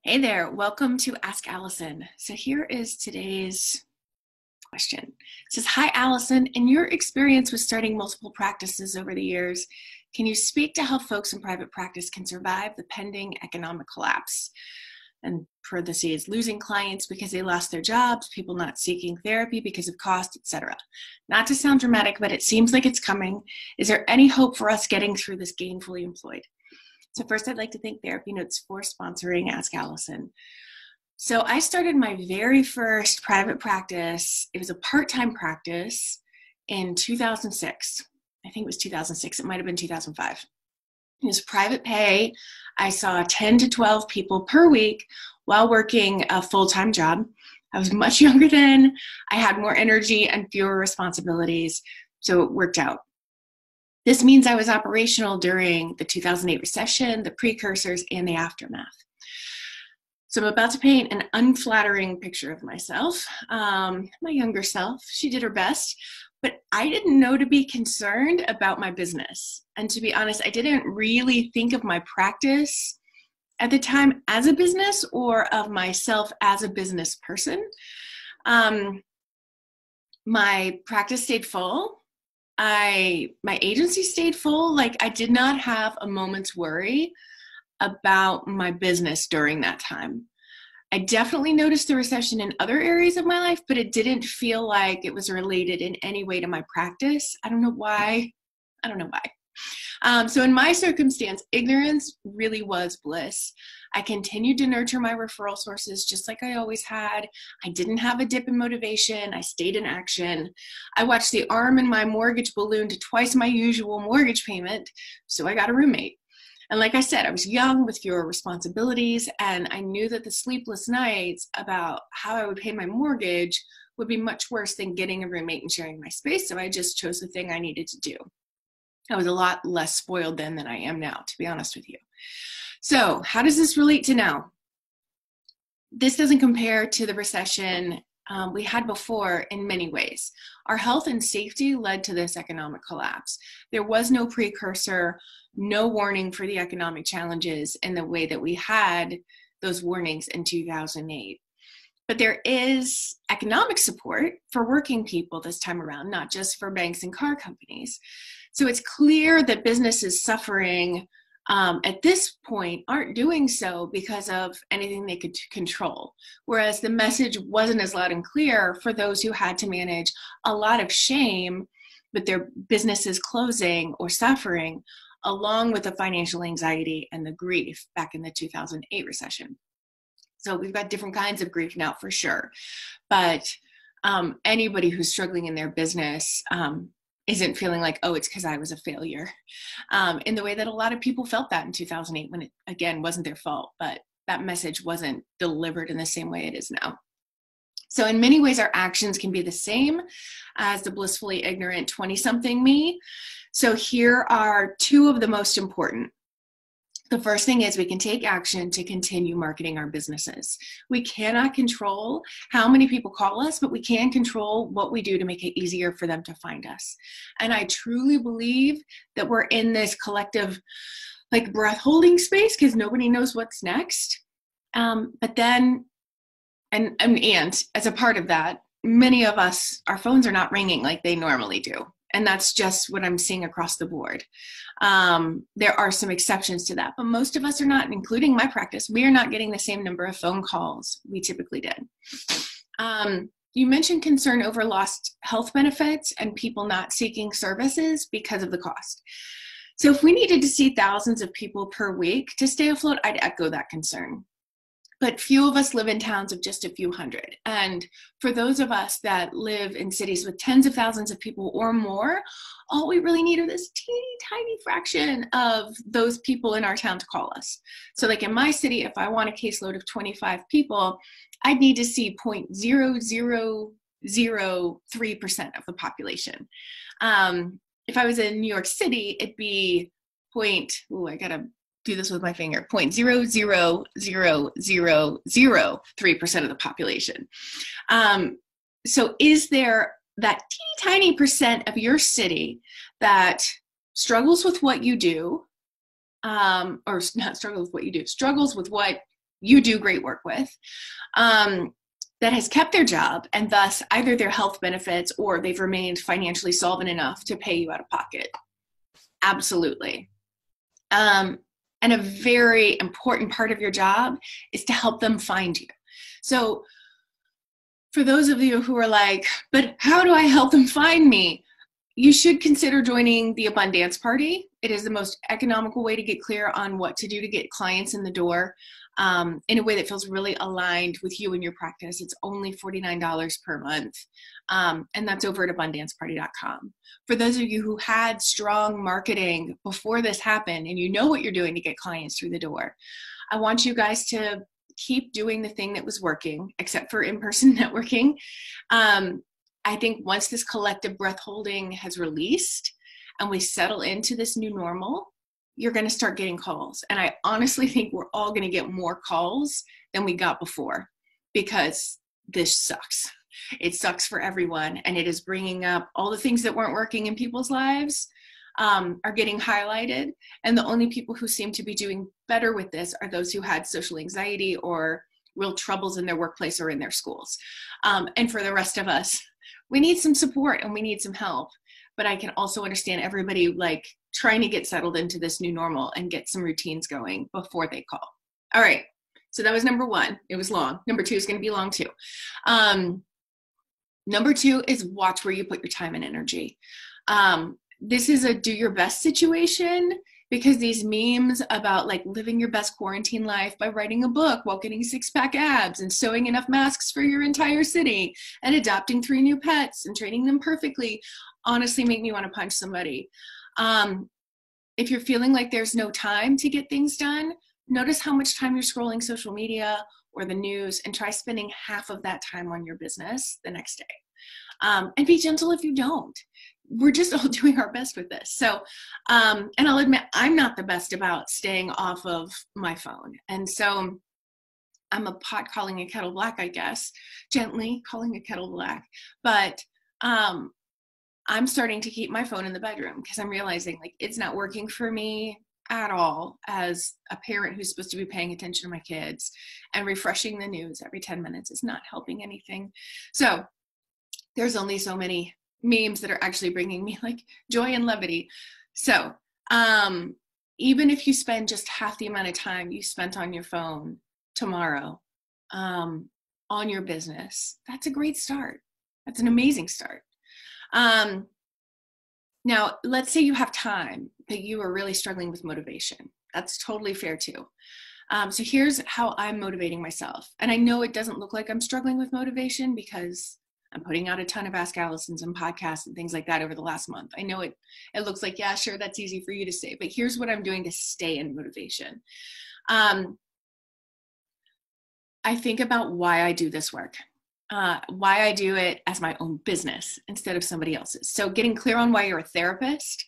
Hey there, welcome to Ask Allison. So here is today's question. It says, hi Allison, in your experience with starting multiple practices over the years, can you speak to how folks in private practice can survive the pending economic collapse? And parentheses, losing clients because they lost their jobs, people not seeking therapy because of cost, etc. Not to sound dramatic, but it seems like it's coming. Is there any hope for us getting through this gainfully employed? So first, I'd like to thank Therapy Notes for sponsoring Ask Allison. So I started my very first private practice. It was a part-time practice in 2006. I think it was 2006. It might have been 2005. It was private pay. I saw 10 to 12 people per week while working a full-time job. I was much younger then. I had more energy and fewer responsibilities, so it worked out. This means I was operational during the 2008 recession, the precursors, and the aftermath. So I'm about to paint an unflattering picture of myself. My younger self, she did her best, but I didn't know to be concerned about my business. And to be honest, I didn't really think of my practice at the time as a business or of myself as a business person. My practice stayed full. My agency stayed full. Like, I did not have a moment's worry about my business during that time. I definitely noticed the recession in other areas of my life, but it didn't feel like it was related in any way to my practice. I don't know why. So in my circumstance, ignorance really was bliss. I continued to nurture my referral sources just like I always had. I didn't have a dip in motivation. I stayed in action. I watched the arm in my mortgage balloon to twice my usual mortgage payment, so I got a roommate. And like I said, I was young with fewer responsibilities, and I knew that the sleepless nights about how I would pay my mortgage would be much worse than getting a roommate and sharing my space, so I just chose the thing I needed to do. I was a lot less spoiled then than I am now, to be honest with you. So how does this relate to now? This doesn't compare to the recession we had before in many ways. Our health and safety led to this economic collapse. There was no precursor, no warning for the economic challenges in the way that we had those warnings in 2008. But there is economic support for working people this time around, not just for banks and car companies. So it's clear that businesses suffering at this point aren't doing so because of anything they could control. Whereas the message wasn't as loud and clear for those who had to manage a lot of shame with their businesses closing or suffering, along with the financial anxiety and the grief back in the 2008 recession. So we've got different kinds of grief now for sure. But anybody who's struggling in their business isn't feeling like, oh, it's because I was a failure, in the way that a lot of people felt that in 2008 when it, again, wasn't their fault, but that message wasn't delivered in the same way it is now. So in many ways, our actions can be the same as the blissfully ignorant 20-something me. So here are two of the most important. The first thing is we can take action to continue marketing our businesses. We cannot control how many people call us, but we can control what we do to make it easier for them to find us. And I truly believe that we're in this collective, like, breath holding space because nobody knows what's next. But then, and as a part of that, many of us, our phones are not ringing like they normally do. And that's just what I'm seeing across the board. There are some exceptions to that, but most of us are not, including my practice. We are not getting the same number of phone calls we typically did. You mentioned concern over lost health benefits and people not seeking services because of the cost. So if we needed to see thousands of people per week to stay afloat, I'd echo that concern. But few of us live in towns of just a few hundred. And for those of us that live in cities with tens of thousands of people or more, all we really need are this teeny tiny fraction of those people in our town to call us. So like in my city, if I want a caseload of 25 people, I'd need to see 0.0003% of the population. If I was in New York City, it'd be I gotta do this with my finger, 0.00003% of the population. So is there that teeny tiny percent of your city that struggles with what you do, or not struggles with what you do, struggles with what you do great work with, that has kept their job, and thus either their health benefits or they've remained financially solvent enough to pay you out of pocket. Absolutely. And a very important part of your job is to help them find you. So for those of you who are like, but how do I help them find me? You should consider joining the Abundance Party. It is the most economical way to get clear on what to do to get clients in the door in a way that feels really aligned with you and your practice. It's only $49 per month, and that's over at abundanceparty.com. For those of you who had strong marketing before this happened and you know what you're doing to get clients through the door, I want you guys to keep doing the thing that was working, except for in-person networking. I think once this collective breath holding has released and we settle into this new normal, you're going to start getting calls. And I honestly think we're all going to get more calls than we got before, because this sucks. It sucks for everyone. And it is bringing up all the things that weren't working in people's lives are getting highlighted. And the only people who seem to be doing better with this are those who had social anxiety or real troubles in their workplace or in their schools. And for the rest of us, we need some support and we need some help. But I can also understand everybody like trying to get settled into this new normal and get some routines going before they call. All right. So that was number one. It was long. Number two is going to be long too. Number two is watch where you put your time and energy. This is a do your best situation, because these memes about like living your best quarantine life by writing a book while getting 6-pack abs and sewing enough masks for your entire city and adopting 3 new pets and training them perfectly honestly make me want to punch somebody. If you're feeling like there's no time to get things done, notice how much time you're scrolling social media or the news and try spending half of that time on your business the next day. And be gentle if you don't. We're just all doing our best with this. So, and I'll admit, I'm not the best about staying off of my phone. And so I'm a pot calling a kettle black, I guess, gently calling a kettle black. But I'm starting to keep my phone in the bedroom because I'm realizing like it's not working for me at all as a parent who's supposed to be paying attention to my kids, and refreshing the news every 10 minutes is not helping anything. So there's only so many memes that are actually bringing me like joy and levity. So even if you spend just half the amount of time you spent on your phone tomorrow on your business, that's a great start. That's an amazing start. Now, let's say you have time, but you are really struggling with motivation. That's totally fair too. So here's how I'm motivating myself. And I know it doesn't look like I'm struggling with motivation because I'm putting out a ton of Ask Allisons and podcasts and things like that over the last month. I know it looks like, yeah, sure, that's easy for you to say, but here's what I'm doing to stay in motivation. I think about why I do this work. Why I do it as my own business instead of somebody else's. So getting clear on why you're a therapist.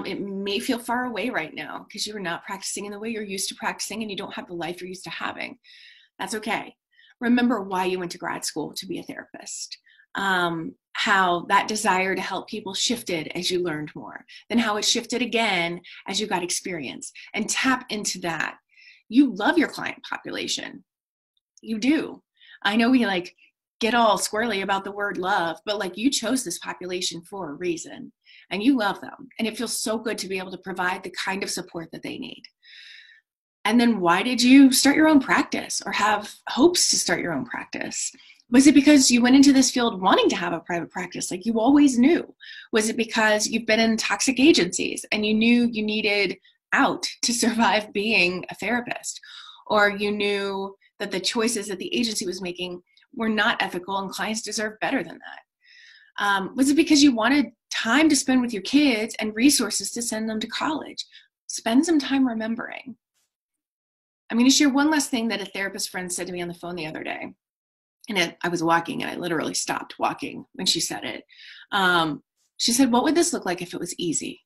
It may feel far away right now because you're not practicing in the way you're used to practicing and you don't have the life you're used to having. That's okay. Remember why you went to grad school to be a therapist. How that desire to help people shifted as you learned more, then how it shifted again as you got experience, and tap into that. You love your client population. You do. I know we like get all squirrely about the word love, but like you chose this population for a reason and you love them. And it feels so good to be able to provide the kind of support that they need. And then why did you start your own practice or have hopes to start your own practice? Was it because you went into this field wanting to have a private practice like you always knew? Was it because you've been in toxic agencies and you knew you needed out to survive being a therapist? Or you knew that the choices that the agency was making were not ethical and clients deserve better than that? Was it because you wanted time to spend with your kids and resources to send them to college? Spend some time remembering. I'm going to share one last thing that a therapist friend said to me on the phone the other day. And I was walking and I literally stopped walking when she said it. She said, what would this look like if it was easy?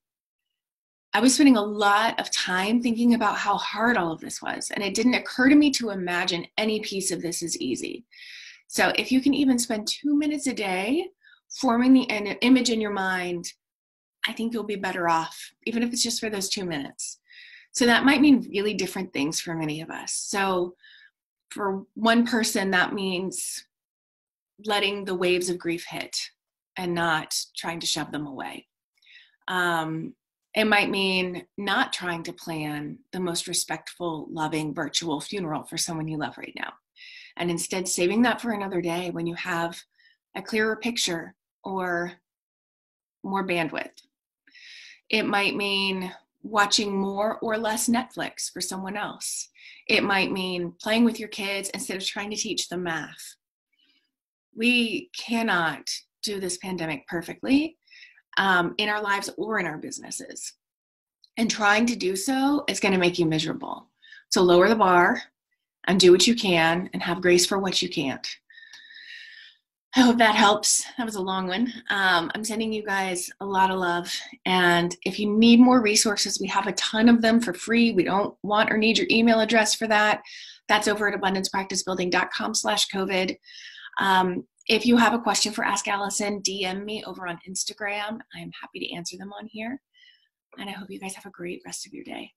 I was spending a lot of time thinking about how hard all of this was. And it didn't occur to me to imagine any piece of this as easy. So if you can even spend 2 minutes a day forming the image in your mind, I think you'll be better off, even if it's just for those 2 minutes. So that might mean really different things for many of us. So For one person, that means letting the waves of grief hit and not trying to shove them away. It might mean not trying to plan the most respectful, loving, virtual funeral for someone you love right now, and instead saving that for another day when you have a clearer picture or more bandwidth. It might mean watching more or less Netflix for someone else. It might mean playing with your kids instead of trying to teach them math. We cannot do this pandemic perfectly in our lives or in our businesses. And trying to do so is going to make you miserable. So lower the bar and do what you can and have grace for what you can't. I hope that helps. That was a long one. I'm sending you guys a lot of love. And if you need more resources, we have a ton of them for free. We don't want or need your email address for that. That's over at abundancepracticebuilding.com/COVID. If you have a question for Ask Allison, DM me over on Instagram. I'm happy to answer them on here. And I hope you guys have a great rest of your day.